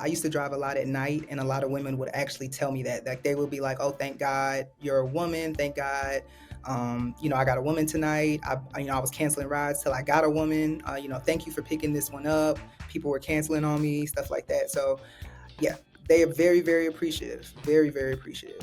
I used to drive a lot at night, and a lot of women would actually tell me that. Like they would be like, "Oh, thank God you're a woman. Thank God, I got a woman tonight. I was canceling rides till I got a woman. Thank you for picking this one up. People were canceling on me, stuff like that. So, yeah, they are very, very appreciative. Very, very appreciative.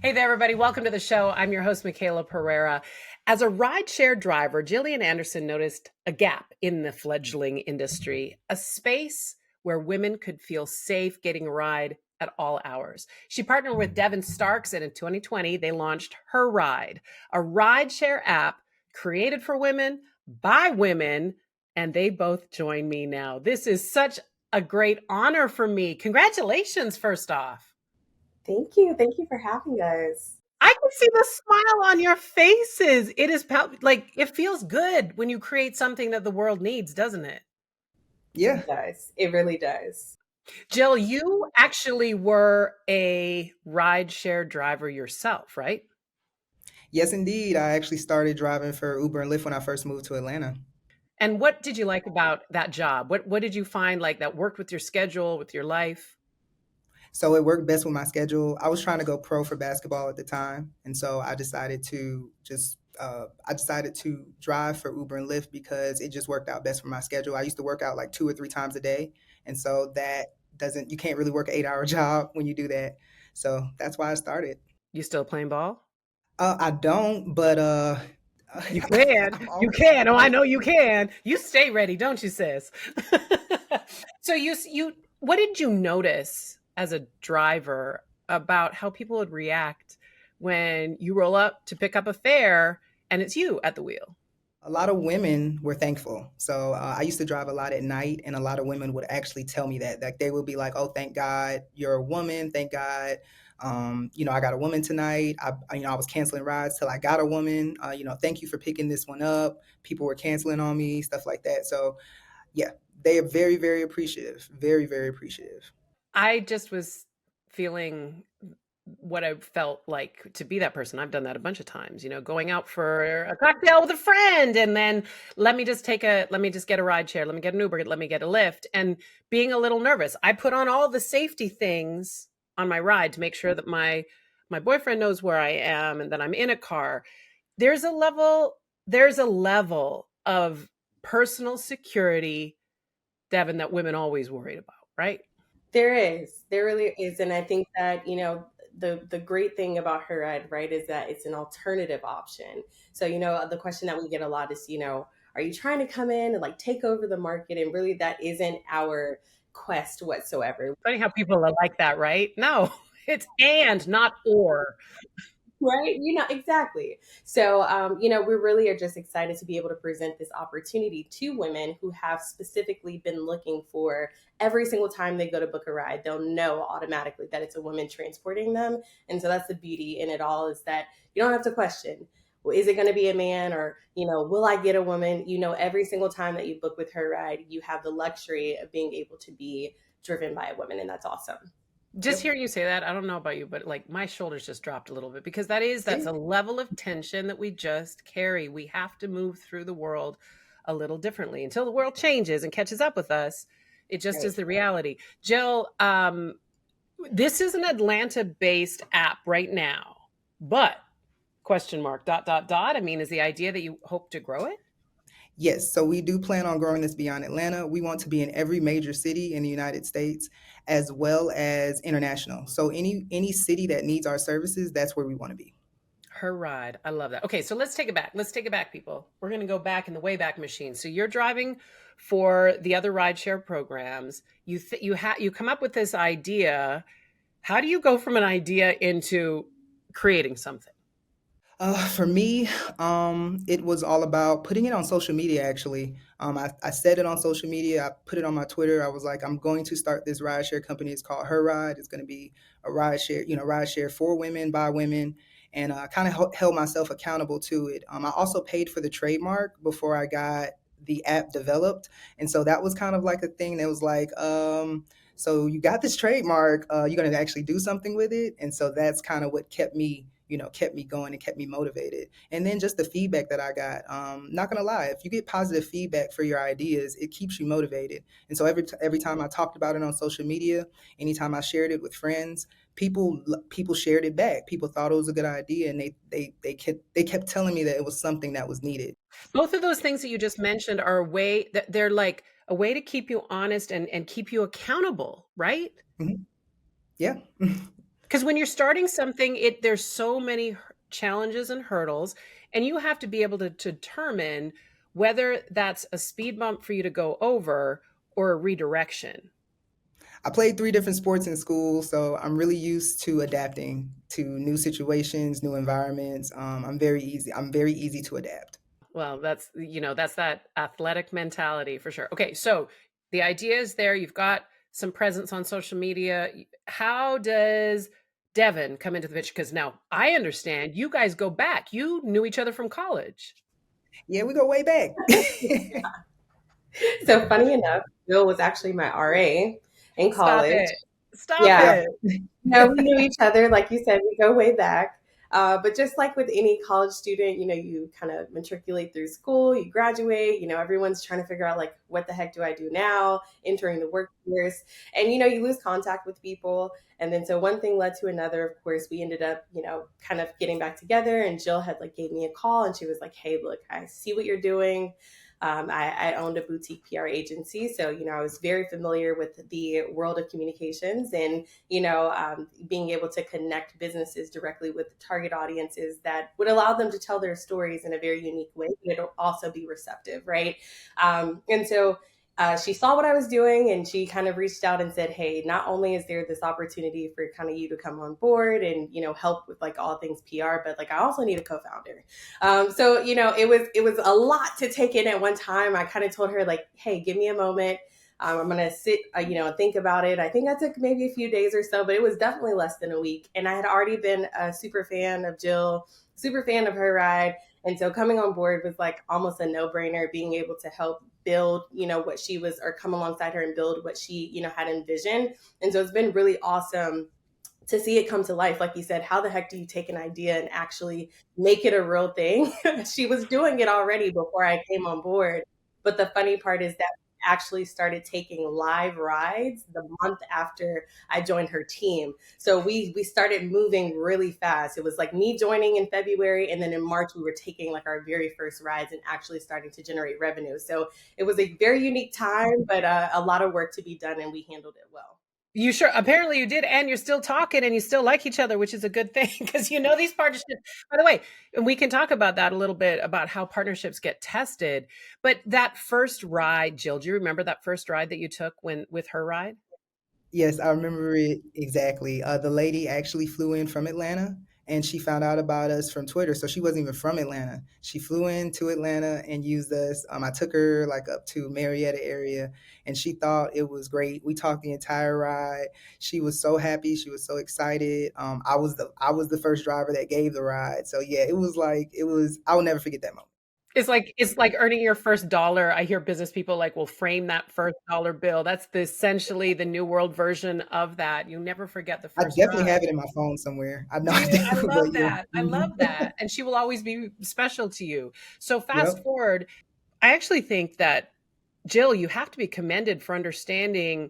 Hey there, everybody. Welcome to the show. I'm your host, Michaela Pereira. As a rideshare driver, Jillian Anderson noticed a gap in the fledgling industry, a space where women could feel safe getting a ride at all hours. She partnered with DeVynne Starks, and in 2020, they launched HERide, a rideshare app created for women by women, and they both join me now. This is such a great honor for me. Congratulations, first off. Thank you. Thank you for having us. I can see the smile on your faces. It is like it feels good when you create something that the world needs, doesn't it? Yeah. It does. It really does. Jill, you actually were a rideshare driver yourself, right? Yes, indeed. I actually started driving for Uber and Lyft when I first moved to Atlanta. And what did you like about that job? What did you find like that worked with your schedule, with your life? So it worked best with my schedule. I was trying to go pro for basketball at the time, and so I decided to drive for Uber and Lyft because it just worked out best for my schedule. I used to work out like 2 or 3 times a day, and so that doesn't you can't really work an 8-hour job when you do that. So that's why I started. You still playing ball? I don't, but You can. I'm You always can. Oh, I know you can. You stay ready, don't you, sis? So you what did you notice as a driver about how people would react when you roll up to pick up a fare and it's you at the wheel? a lot of women were thankful. So I used to drive a lot at night, and a lot of women would actually tell me that. Like they would be like, "Oh, thank God you're a woman. Thank God, I got a woman tonight. I was canceling rides till I got a woman. Thank you for picking this one up. People were canceling on me, stuff like that. So yeah, they are very, very appreciative. Very, very appreciative. I just was feeling what I felt like to be that person. I've done that a bunch of times, going out for a cocktail with a friend and then let me just get a ride share, let me get an Uber, let me get a Lyft, and being a little nervous. I put on all the safety things on my ride to make sure that my boyfriend knows where I am and that I'm in a car. There's a level of personal security, DeVynne, that women always worried about, right? There is. There really is. And I think that, the great thing about HERide, right, is that it's an alternative option. So, the question that we get a lot is, are you trying to come in and like take over the market? And really that isn't our quest whatsoever. Funny how people are like that, right? No, it's and, not or. Right? Exactly. So, we really are just excited to be able to present this opportunity to women who have specifically been looking for every single time they go to book a ride, they'll know automatically that it's a woman transporting them. And so that's the beauty in it all, is that you don't have to question, well, is it going to be a man, or, will I get a woman? Every single time that you book with HERide, you have the luxury of being able to be driven by a woman. And that's awesome. Just hearing you say that, I don't know about you, but like my shoulders just dropped a little bit because that's a level of tension that we just carry. We have to move through the world a little differently until the world changes and catches up with us. It just is the reality. Jill, this is an Atlanta-based app right now, but question mark, dot, dot, dot. I mean, is the idea that you hope to grow it? Yes, so we do plan on growing this beyond Atlanta. We want to be in every major city in the United States as well as international. So any city that needs our services, that's where we want to be. HERide. I love that. Okay, so let's take it back. Let's take it back, people. We're going to go back in the Wayback Machine. So you're driving for the other rideshare programs. You come up with this idea. How do you go from an idea into creating something? For me, it was all about putting it on social media, actually. I said it on social media. I put it on my Twitter. I was like, I'm going to start this rideshare company. It's called HERide. It's going to be a rideshare for women, by women. And I kind of held myself accountable to it. I also paid for the trademark before I got the app developed. And so that was kind of like a thing that was like, so you got this trademark, you're going to actually do something with it. And so that's kind of what kept me kept me going and kept me motivated. And then just the feedback that I got. Not gonna lie, if you get positive feedback for your ideas, it keeps you motivated. And so every time I talked about it on social media, anytime I shared it with friends, people shared it back. People thought it was a good idea, and they kept telling me that it was something that was needed. Both of those things that you just mentioned are a way that they're like a way to keep you honest and keep you accountable, right? Mhm. Yeah. Because when you're starting something, there's so many challenges and hurdles, and you have to be able to determine whether that's a speed bump for you to go over or a redirection. I played three different sports in school, so I'm really used to adapting to new situations, new environments. I'm very easy to adapt. Well, that's that athletic mentality for sure. Okay, so the idea is there. You've got some presence on social media. How does DeVynne come into the picture? Because now I understand you guys go back. You knew each other from college. Yeah, we go way back. So funny enough, Bill was actually my RA in Stop college. it. Stop Yeah. Yeah. it. No, we knew each other. Like you said, we go way back. But just like with any college student, you kind of matriculate through school, you graduate, everyone's trying to figure out like, what the heck do I do now? Entering the workforce. And, you lose contact with people. And then so one thing led to another. Of course, we ended up, kind of getting back together. And Jill had like gave me a call and she was like, hey, look, I see what you're doing. I owned a boutique PR agency. So, I was very familiar with the world of communications and, being able to connect businesses directly with the target audiences that would allow them to tell their stories in a very unique way, but it'll also be receptive, right? And so she saw what I was doing and she kind of reached out and said, hey, not only is there this opportunity for kind of you to come on board and, help with like all things PR, but like I also need a co-founder. So, it was a lot to take in at one time. I kind of told her like, hey, give me a moment. I'm going to sit, and think about it. I think I took maybe a few days or so, but it was definitely less than a week. And I had already been a super fan of Jill, super fan of HERide. And so coming on board was like almost a no-brainer, being able to help build, what she was, or come alongside her and build what she, had envisioned. And so it's been really awesome to see it come to life. Like you said, how the heck do you take an idea and actually make it a real thing? She was doing it already before I came on board. But the funny part is that we actually started taking live rides the month after I joined her team. So we started moving really fast. It was like me joining in February, and then in March we were taking like our very first rides and actually starting to generate revenue. So it was a very unique time, but a lot of work to be done, and we handled it well. You sure? Apparently you did, and you're still talking and you still like each other, which is a good thing because these partnerships. By the way, and we can talk about that a little bit about how partnerships get tested. But that first ride, Jill, do you remember that first ride that you took when with HERide? Yes, I remember it exactly. The lady actually flew in from Atlanta and she found out about us from Twitter. So she wasn't even from Atlanta. She flew into Atlanta and used us. I took her like up to Marietta area and she thought it was great. We talked the entire ride. She was so happy. She was so excited. I was the first driver that gave the ride. So yeah, I will never forget that moment. It's like earning your first dollar. I hear business people like will frame that first dollar bill. That's essentially the new world version of that. You never forget the I first definitely ride. have it in my phone somewhere. I know Do I you? I do, but love yeah. that. I love Mhm. that. And she will always be special to you. So fast Yep. forward, I actually think that Jill, you have to be commended for understanding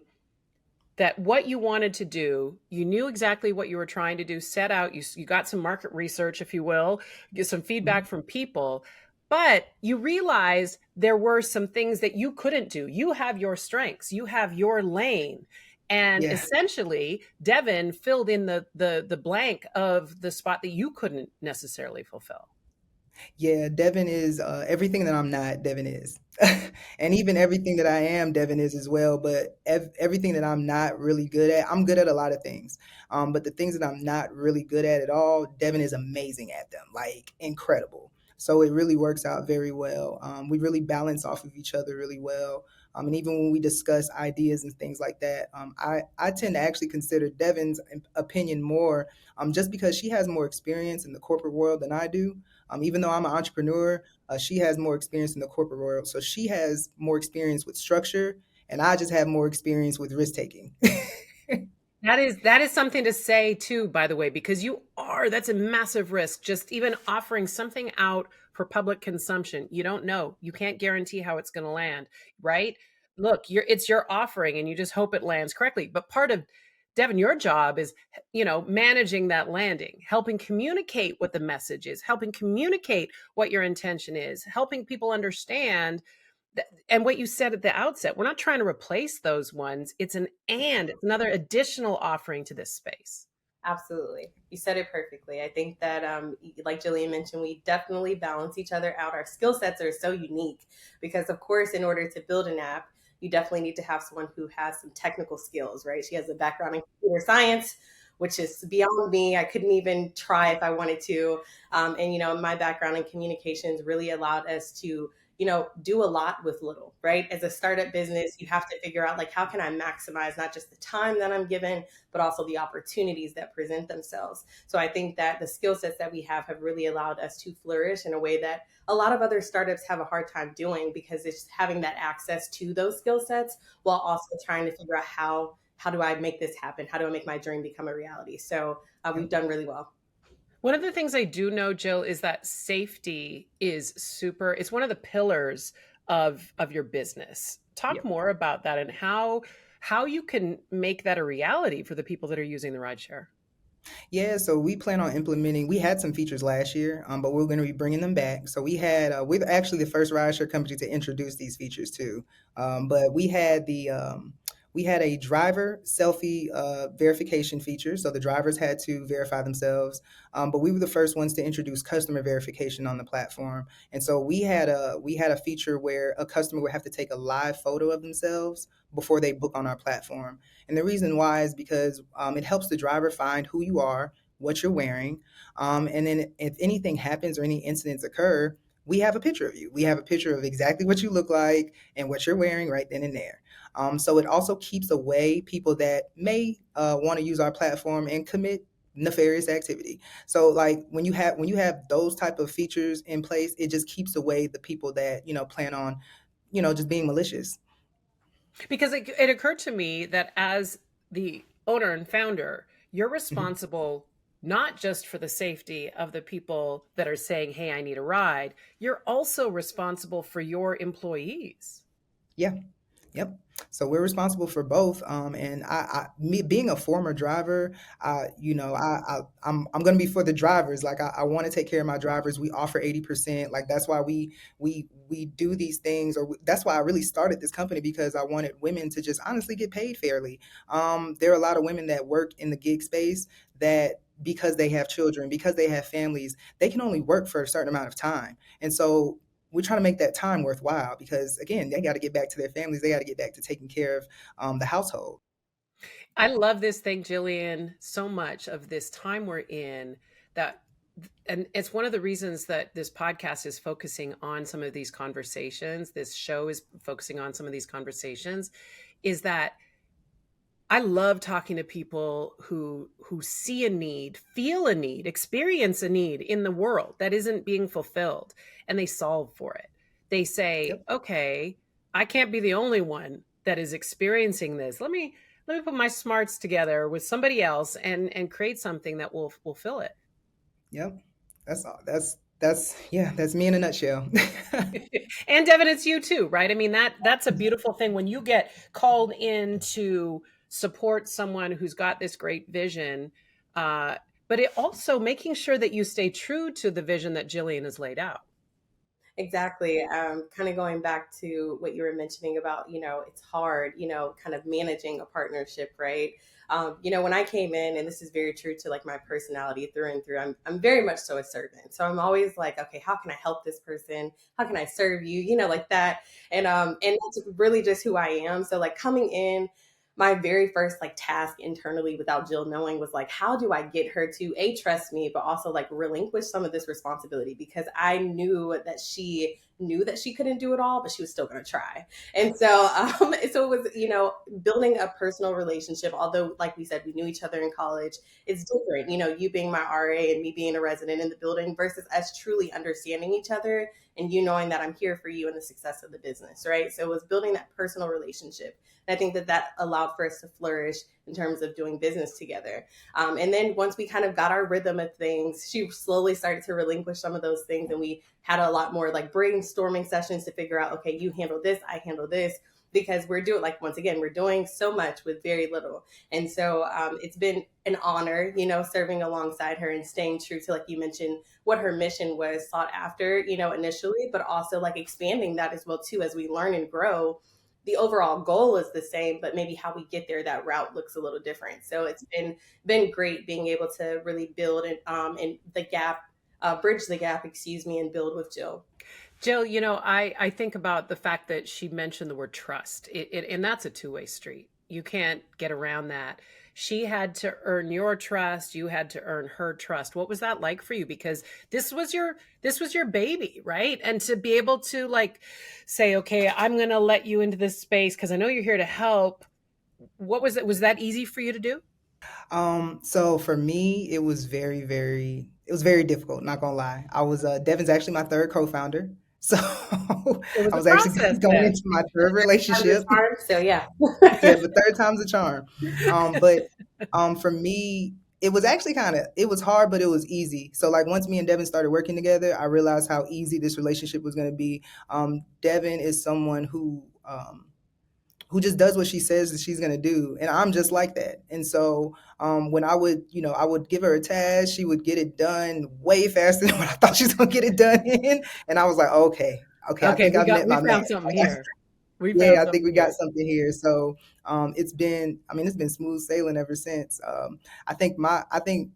that what you wanted to do, you knew exactly what you were trying to do, set out, you got some market research, if you will, get some feedback Mhm. from people, but you realized there were some things that you couldn't do. You have your strengths, you have your lane. And Yeah. essentially, DeVynne filled in the blank of the spot that you couldn't necessarily fulfill. Yeah, Devin is everything that I'm not, Devin is. And even everything that I am, Devin is as well. But everything that I'm not really good at, I'm good at a lot of things. But the things that I'm not really good at all, Devin is amazing at them, like incredible. So it really works out very well. We really balance off of each other really well. And even when we discuss ideas and things like that, I tend to actually consider Devin's opinion more just because she has more experience in the corporate world than I do. Even though I'm an entrepreneur, she has more experience in the corporate world. So she has more experience with structure, and I just have more experience with risk taking. That is something to say too, by the way, because that's a massive risk. Just even offering something out for public consumption. You don't know. You can't guarantee how it's going to land, right? Look, it's your offering and you just hope it lands correctly. But part of DeVynne, your job is, managing that landing, helping communicate what the message is, helping communicate what your intention is, helping people understand and what you said at the outset, we're not trying to replace those ones. It's another additional offering to this space. Absolutely. You said it perfectly. I think that, like Jillian mentioned, we definitely balance each other out. Our skill sets are so unique because, of course, in order to build an app, you definitely need to have someone who has some technical skills, right? She has a background in computer science, which is beyond me. I couldn't even try if I wanted to. And, my background in communications really allowed us to do a lot with little, right? As a startup business, you have to figure out like, how can I maximize not just the time that I'm given, but also the opportunities that present themselves. So I think that the skill sets that we have really allowed us to flourish in a way that a lot of other startups have a hard time doing, because it's having that access to those skill sets while also trying to figure out how do I make this happen? How do I make my dream become a reality? So we've Yep. done really well. One of the things I do know, Jill, is that safety is it's one of the pillars of your business. Talk Yep. more about that and how you can make that a reality for the people that are using the rideshare. Yeah, so we plan on implementing. We had some features last year, but we're going to be bringing them back. So we're actually the first rideshare company to introduce these features too. But we had a driver selfie verification feature, so the drivers had to verify themselves. But we were the first ones to introduce customer verification on the platform, and so we had a feature where a customer would have to take a live photo of themselves before they book on our platform. And the reason why is because it helps the driver find who you are, what you're wearing, and then if anything happens or any incidents occur, we have a picture of you. We have a picture of exactly what you look like and what you're wearing right then and there. So it also keeps away people that may want to use our platform and commit nefarious activity. So like when you have those type of features in place, it just keeps away the people that plan on just being malicious. Because it occurred to me that as the owner and founder, you're Mhm. responsible not just for the safety of the people that are saying, hey, I need a ride, you're also responsible for your employees. Yeah. Yep. So we're responsible for both. And me being a former driver, I'm gonna be for the drivers. Like I want to take care of my drivers. We offer 80%. Like that's why we do these things, that's why I really started this company, because I wanted women to just honestly get paid fairly. There are a lot of women that work in the gig space that because they have children, because they have families, they can only work for a certain amount of time, and so we're trying to make that time worthwhile because again they got to get back to their families, they got to get back to taking care of the household. I love this thing, Jillian, so much of this time we're in that. And it's one of the reasons that this podcast is focusing on some of these conversations. This show is focusing on some of these conversations, is that I love talking to people who see a need, feel a need, experience a need in the world that isn't being fulfilled, and they solve for it. They say, Yep. "Okay, I can't be the only one that is experiencing this. Let me put my smarts together with somebody else and create something that will fill it." Yep. That's all. That's me in a nutshell. And Devin, it's you too, right? I mean, that's a beautiful thing when you get called in to support someone who's got this great vision. Uh, but it also making sure that you stay true to the vision that Jillian has laid out. Exactly. Kind of going back to what you were mentioning about, it's hard, kind of managing a partnership, right? When I came in, and this is very true to like my personality through and through, I'm very much so a servant. So I'm always like, okay, how can I help this person? How can I serve you? Like that. And that's really just who I am. So like coming in, my very first like task internally without Jill knowing was like, how do I get her to trust me, but also like relinquish some of this responsibility, because I knew that she couldn't do it all, but she was still going to try. And so it was, building a personal relationship. Although, like we said, we knew each other in college. It's different, you being my RA and me being a resident in the building versus us truly understanding each other and you knowing that I'm here for you and the success of the business, right? So it was building that personal relationship. And I think that allowed for us to flourish in terms of doing business together. And then once we kind of got our rhythm of things, she slowly started to relinquish some of those things. And we had a lot more like brainstorming sessions to figure out, okay, you handle this, I handle this, because we're doing, like, once again, we're doing so much with very little. And so it's been an honor, serving alongside her and staying true to, like you mentioned, what her mission was sought after, initially, but also like expanding that as well too, as we learn and grow. The overall goal is the same, but maybe how we get there, that route looks a little different. So it's been great being able to really build and the gap, bridge the gap, and build with Jill. Jill, I think about the fact that she mentioned the word trust, and that's a two-way street. You can't get around that. She had to earn your trust. You had to earn her trust. What was that like for you? Because this was your baby, right? And to be able to like say, okay, I'm going to let you into this space because I know you're here to help. What was it? Was that easy for you to do? So for me, it was very difficult, not gonna lie. DeVynne's actually my third co-founder. So It was I a was actually process going then. into my third relationship. So yeah. Yeah, the third time's a charm. But for me, it was hard, but it was easy. So like once me and DeVynne started working together, I realized how easy this relationship was gonna be. DeVynne is someone who just does what she says that she's going to do. And I'm just like that. And so when I would give her a task, she would get it done way faster than what I thought she was going to get it done in. And I was like, okay, I Okay, think I've met we my found match. something here. We found Yeah, I think we something got here. something here. So it's been smooth sailing ever since. I think my, I think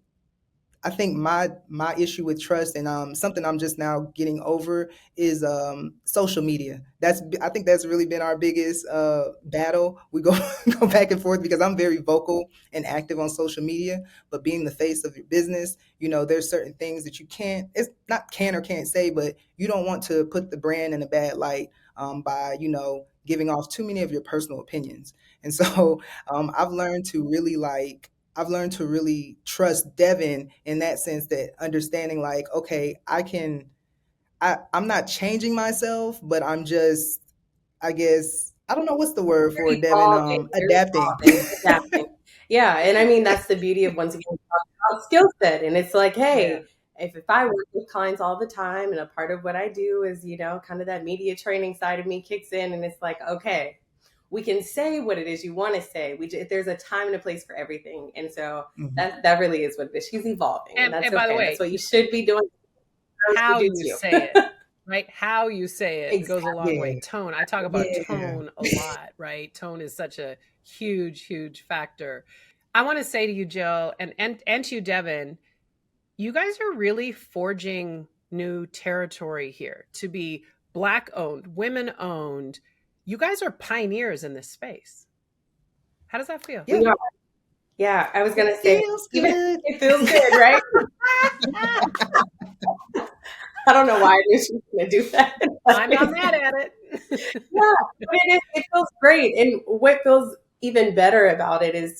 I think my issue with trust and something I'm just now getting over is social media. I think that's really been our biggest battle. We go go back and forth because I'm very vocal and active on social media, but being the face of your business, there's certain things that you can't. It's not can or can't say, but you don't want to put the brand in a bad light by giving off too many of your personal opinions. And so I've learned to really trust DeVynne in that sense, that understanding like, okay, I'm not changing myself, but I'm just, I guess, I don't know what's the word for it, DeVynne, You're adapting. evolving, adapting. Yeah, and I mean that's the beauty of, once again, talking about skill set. And it's like, Yeah. hey, if I work with clients all the time, and a part of what I do is, kind of that media training side of me kicks in, and it's like, okay, we can say what it is you want to say. There's a time and a place for everything, and so Mhm. that really is what it is. She's evolving, and that's And by the okay. That's way, what you should be doing. how Do you too. say it, right? How you say it goes a long way. Yeah, Tone. I talk about yeah. tone a lot, right? Tone is such a huge, huge factor. I want to say to you, Jill, and to you, DeVynne, you guys are really forging new territory here to be Black owned, women owned. You guys are pioneers in this space. How does that feel? Yeah, We are. Yeah, I was it gonna say, feels even good. it feels good, right? I don't know why I knew she was gonna do that. I'm not mad at it. Yeah, but it feels great. And what feels even better about it is,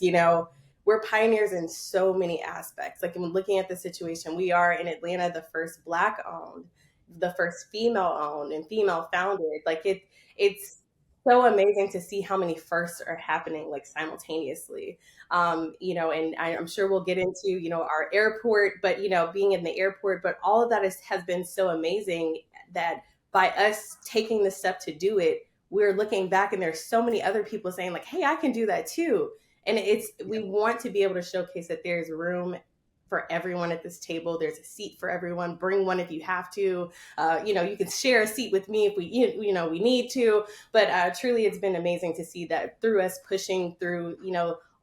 we're pioneers in so many aspects. Like, when looking at the situation, we are in Atlanta the first Black owned, the first female owned and female founded. Like, it's so amazing to see how many firsts are happening like simultaneously. And I'm sure we'll get into, our airport, but being in the airport, but all of that has been so amazing that by us taking the step to do it, we're looking back and there's so many other people saying like, hey, I can do that too. And we want to be able to showcase that there's room for everyone at this table. There's a seat for everyone. Bring one if you have to. You can share a seat with me if we need to. But truly, it's been amazing to see that through us pushing through,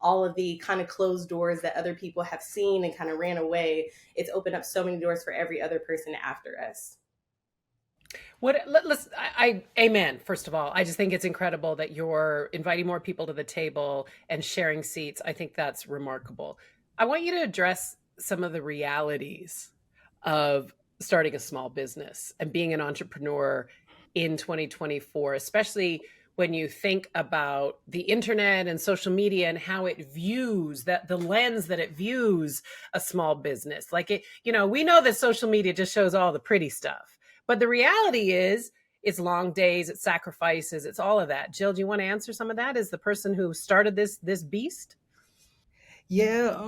all of the kind of closed doors that other people have seen and kind of ran away. It's opened up so many doors for every other person after us. Amen. First of all, I just think it's incredible that you're inviting more people to the table and sharing seats. I think that's remarkable. I want you to address some of the realities of starting a small business and being an entrepreneur in 2024, especially when you think about the internet and social media and how it views that the lens that it views a small business. Like we know that social media just shows all the pretty stuff. But the reality is, it's long days, it's sacrifices, it's all of that. Jill, do you want to answer some of that as the person who started this beast? Yeah,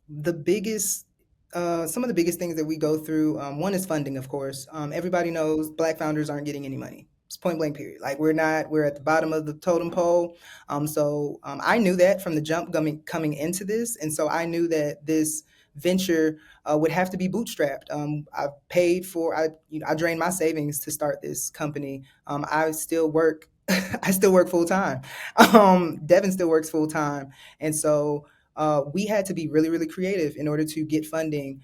the biggest, some of the biggest things that we go through, one is funding, of course. Everybody knows Black founders aren't getting any money. It's point blank, period. Like we're at the bottom of the totem pole. I knew that from the jump coming into this, and so I knew that this venture would have to be bootstrapped. I drained my savings to start this company. I still work, I still work full time. DeVynne still works full time, and so we had to be really, really creative in order to get funding.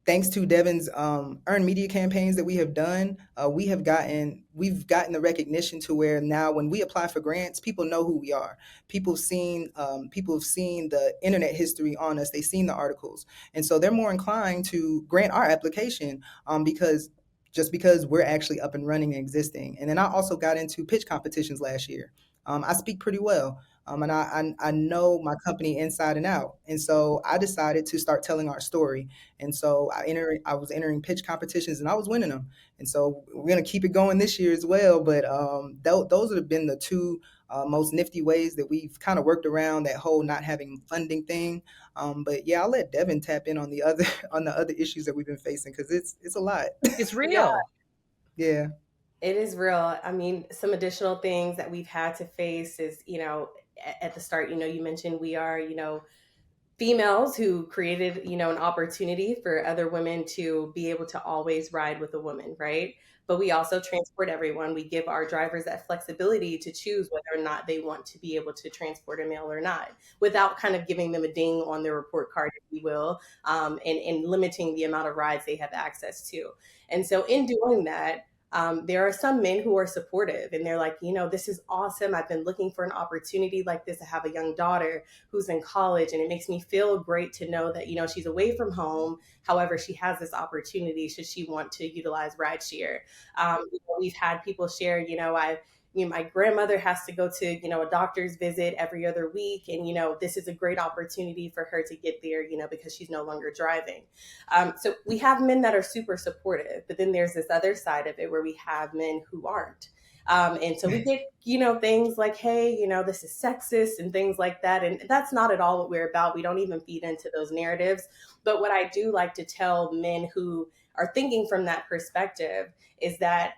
Thanks to DeVynne's earned media campaigns that we have done, we've gotten the recognition to where now when we apply for grants, people know who we are. People have seen the internet history on us. They've seen the articles, and so they're more inclined to grant our application because we're actually up and running and existing. And then I also got into pitch competitions last year. I speak pretty well. And I know my company inside and out. And so I decided to start telling our story. And so I was entering pitch competitions and I was winning them. And so we're going to keep it going this year as well. But those have been the two most nifty ways that we've kind of worked around that whole not having funding thing. But yeah, I'll let DeVynne tap in on the other on the other issues that we've been facing because it's a lot. It's Yeah, real. Yeah. it is real. I mean, some additional things that we've had to face is, at the start, you mentioned we are, females who created, an opportunity for other women to be able to always ride with a woman, right? But we also transport everyone. We give our drivers that flexibility to choose whether or not they want to be able to transport a male or not, without kind of giving them a ding on their report card, if you will, and limiting the amount of rides they have access to. And so, in doing that, there are some men who are supportive and they're like, this is awesome. I've been looking for an opportunity like this. I have a young daughter who's in college, and it makes me feel great to know that, she's away from home. However, she has this opportunity should she want to utilize rideshare. We've had people share, my grandmother has to go to, a doctor's visit every other week. And, this is a great opportunity for her to get there, because she's no longer driving. So we have men that are super supportive, but then there's this other side of it where we have men who aren't. And so we get, things like, hey, this is sexist and things like that. And that's not at all what we're about. We don't even feed into those narratives. But what I do like to tell men who are thinking from that perspective is that,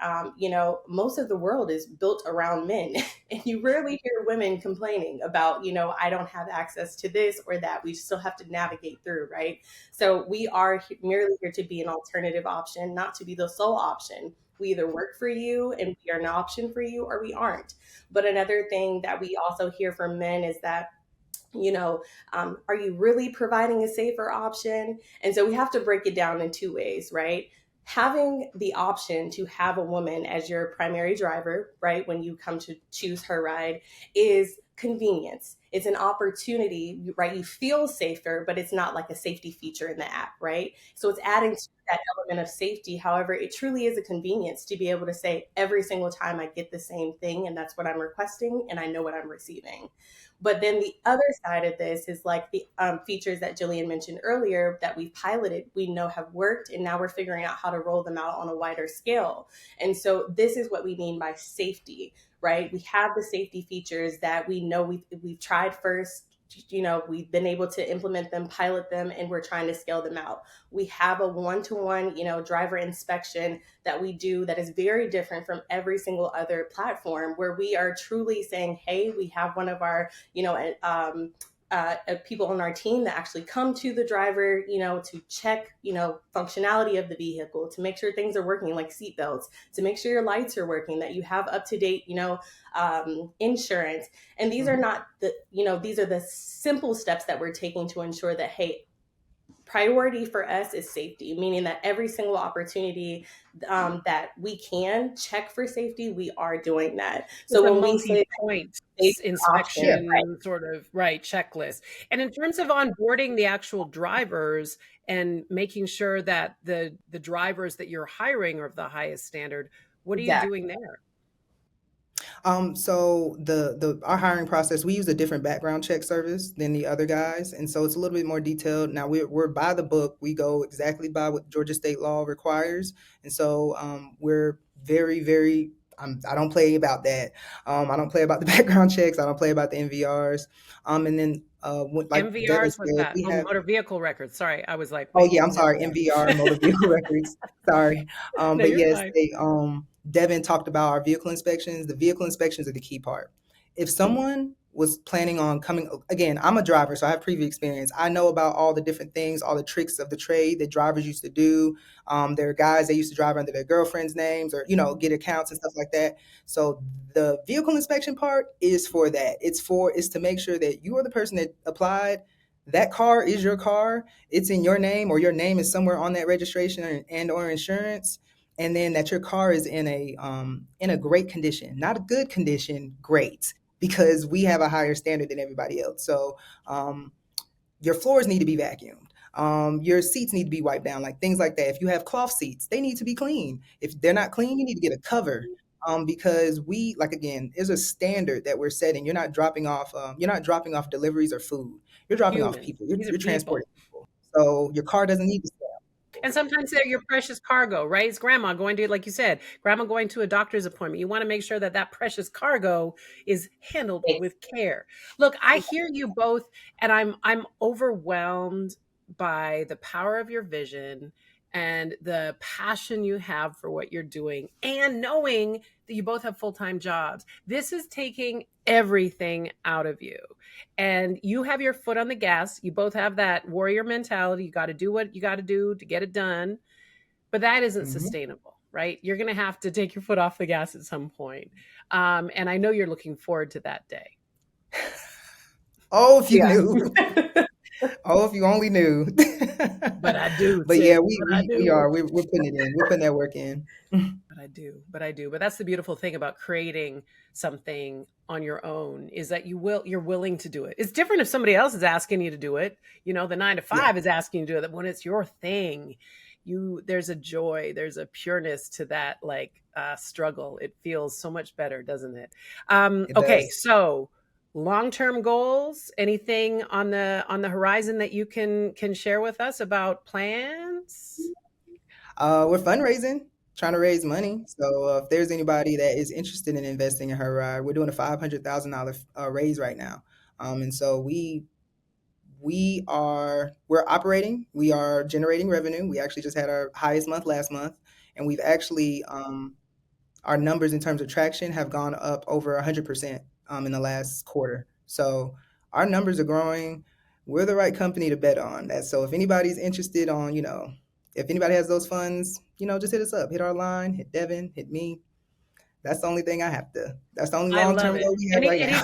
most of the world is built around men. And you rarely hear women complaining about, I don't have access to this or that. We still have to navigate through, right? So we are merely here to be an alternative option, not to be the sole option. We either work for you and we are an option for you, or we aren't. But another thing that we also hear from men is that, are you really providing a safer option? And so we have to break it down in two ways, right? Having the option to have a woman as your primary driver, right, when you come to choose HERide, is convenience. It's an opportunity, right? You feel safer, but it's not like a safety feature in the app, right? So it's adding to that element of safety. However, it truly is a convenience to be able to say every single time I get the same thing, and that's what I'm requesting, and I know what I'm receiving. But then the other side of this is like the features that Jillian mentioned earlier that we've piloted, we know have worked, and now we're figuring out how to roll them out on a wider scale. And so this is what we mean by safety, right? We have the safety features that we know we've tried first. We've been able to implement them, pilot them, and we're trying to scale them out. We have a one-to-one, driver inspection that we do that is very different from every single other platform, where we are truly saying, hey, we have one of our, people on our team that actually come to the driver, to check, functionality of the vehicle, to make sure things are working, like seatbelts, to make sure your lights are working, that you have up to date, insurance. And these are not these are the simple steps that we're taking to ensure that, hey, priority for us is safety, meaning that every single opportunity that we can check for safety, we are doing that. It's So a when we say multi-point safe option, Yeah. right? inspection sort of, right, checklist. And in terms of onboarding the actual drivers and making sure that the drivers that you're hiring are of the highest standard, what are you Exactly. doing there? So the our hiring process, we use a different background check service than the other guys, and so it's a little bit more detailed. Now we're by the book. We go exactly by what Georgia state law requires, and so we're very, very I don't play about that. I don't play about the background checks. I don't play about the MVRs. And then like Devin MVRs, what's said, that? we Oh, have. motor vehicle records. Sorry, I was like, Oh wait, yeah, I'm what is sorry, MVR, motor vehicle records. Sorry. No, But you're yes, fine. they Devin talked about our vehicle inspections. The vehicle inspections are the key part. If someone was planning on coming, again, I'm a driver, so I have previous experience. I know about all the different things, all the tricks of the trade that drivers used to do. There are guys that used to drive under their girlfriends' names, or get accounts and stuff like that. So the vehicle inspection part is for that. It's to make sure that you are the person that applied. That car is your car. It's in your name, or your name is somewhere on that registration and or insurance, and then that your car is in a great condition, not a good condition, great, because we have a higher standard than everybody else. So your floors need to be vacuumed. Your seats need to be wiped down, like things like that. If you have cloth seats, they need to be clean. If they're not clean, you need to get a cover. Because like, again, there's a standard that we're setting. You're not dropping off deliveries or food. You're dropping off Humans. people. You're, These are you're people. transporting people. So your car doesn't need to stay out. And sometimes they're your precious cargo, right? It's grandma going to, like you said, grandma going to a doctor's appointment. You want to make sure that that precious cargo is handled with care. Look, I hear you both, and I'm overwhelmed by the power of your vision and the passion you have for what you're doing, and knowing that you both have full-time jobs. This is taking everything out of you, and you have your foot on the gas. You both have that warrior mentality. You got to do what you got to do to get it done, but that isn't Mhm. sustainable, right? You're going to have to take your foot off the gas at some point. And I know you're looking forward to that day. Oh, if you Yeah. knew. Oh, if you only knew. But I do, But sis. yeah, we But I we we do. are. We're putting it in. We're putting that work in. But I do. But I do. But that's the beautiful thing about creating something on your own, is that you're willing to do it. It's different if somebody else is asking you to do it. The 9 to Yeah, 5 is asking you to do it. But when it's your thing, there's a joy, there's a pureness to that, like struggle. It feels so much better, doesn't it? it Okay, does. so long-term goals, anything on the horizon that you can share with us about plans? We're fundraising, trying to raise money. So if there's anybody that is interested in investing in her ride, we're doing a $500,000 raise right now. And so we're operating. We are generating revenue. We actually just had our highest month last month, and we've actually our numbers in terms of traction have gone up over 100% in the last quarter. So our numbers are growing. We're the right company to bet on. That so if anybody's interested if anybody has those funds, just hit us up, hit our line, hit Devin, hit me. That's the only I long love term it. goal we have right now.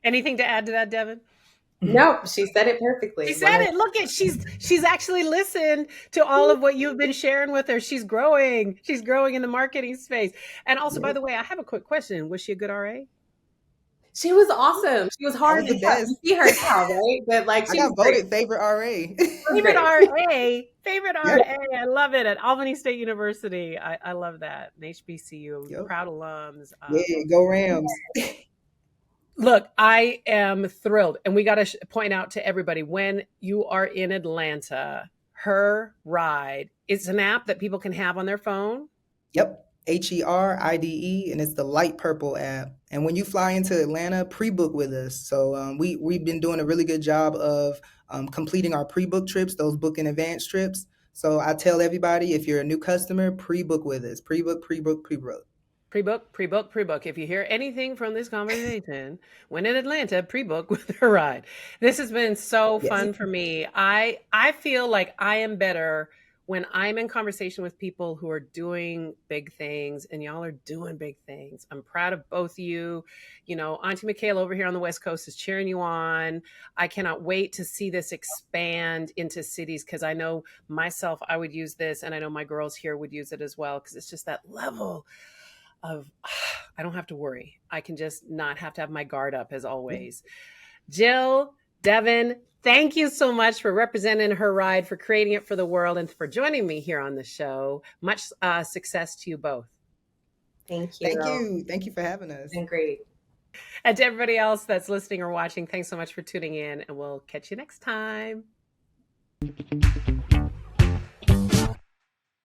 Anything to add to that, Devin? Nope, she said it She perfectly. said it. Look at she's actually listened to all of what you've been sharing with her. She's growing. She's growing in the marketing space. And also, by Yep. the way, I have a quick question. Was she a good RA? She was awesome. She was I hard was and the tough. You best. see her now, right? But like, I she was got great. voted favorite RA. She was Favorite great. RA. Favorite Yep. RA. I love it. At Albany State University. I love that. An HBCU. Yep. Proud alums. Yeah, go Rams. Look, I am thrilled. And we got to point out to everybody, when you are in Atlanta, HERide, it's an app that people can have on their phone. Yep. HERide, and it's the light purple app. And when you fly into Atlanta, pre-book with us. So we've been doing a really good job of completing our pre-book trips, those book in advance trips. So I tell everybody, if you're a new customer, pre-book with us. Pre-book, pre-book, pre-book. Pre-book, pre-book, pre-book. If you hear anything from this conversation, when in Atlanta, pre-book with HERide. This has been so Yes. fun for me. I feel like I am better when I'm in conversation with people who are doing big things, and y'all are doing big things. I'm proud of both of you. Auntie Michaela over here on the West Coast is cheering you on. I cannot wait to see this expand into cities, because I know myself, I would use this, and I know my girls here would use it as well, because it's just that level of I don't have to worry. I can just not have to have my guard up, as always. Jill, Devin, thank you so much for representing HERide, for creating it for the world, and for joining me here on the show. Much success to you both. Thank you. Thank you. Thank you for having us. It's been great. And to everybody else that's listening or watching, thanks so much for tuning in, and we'll catch you next time.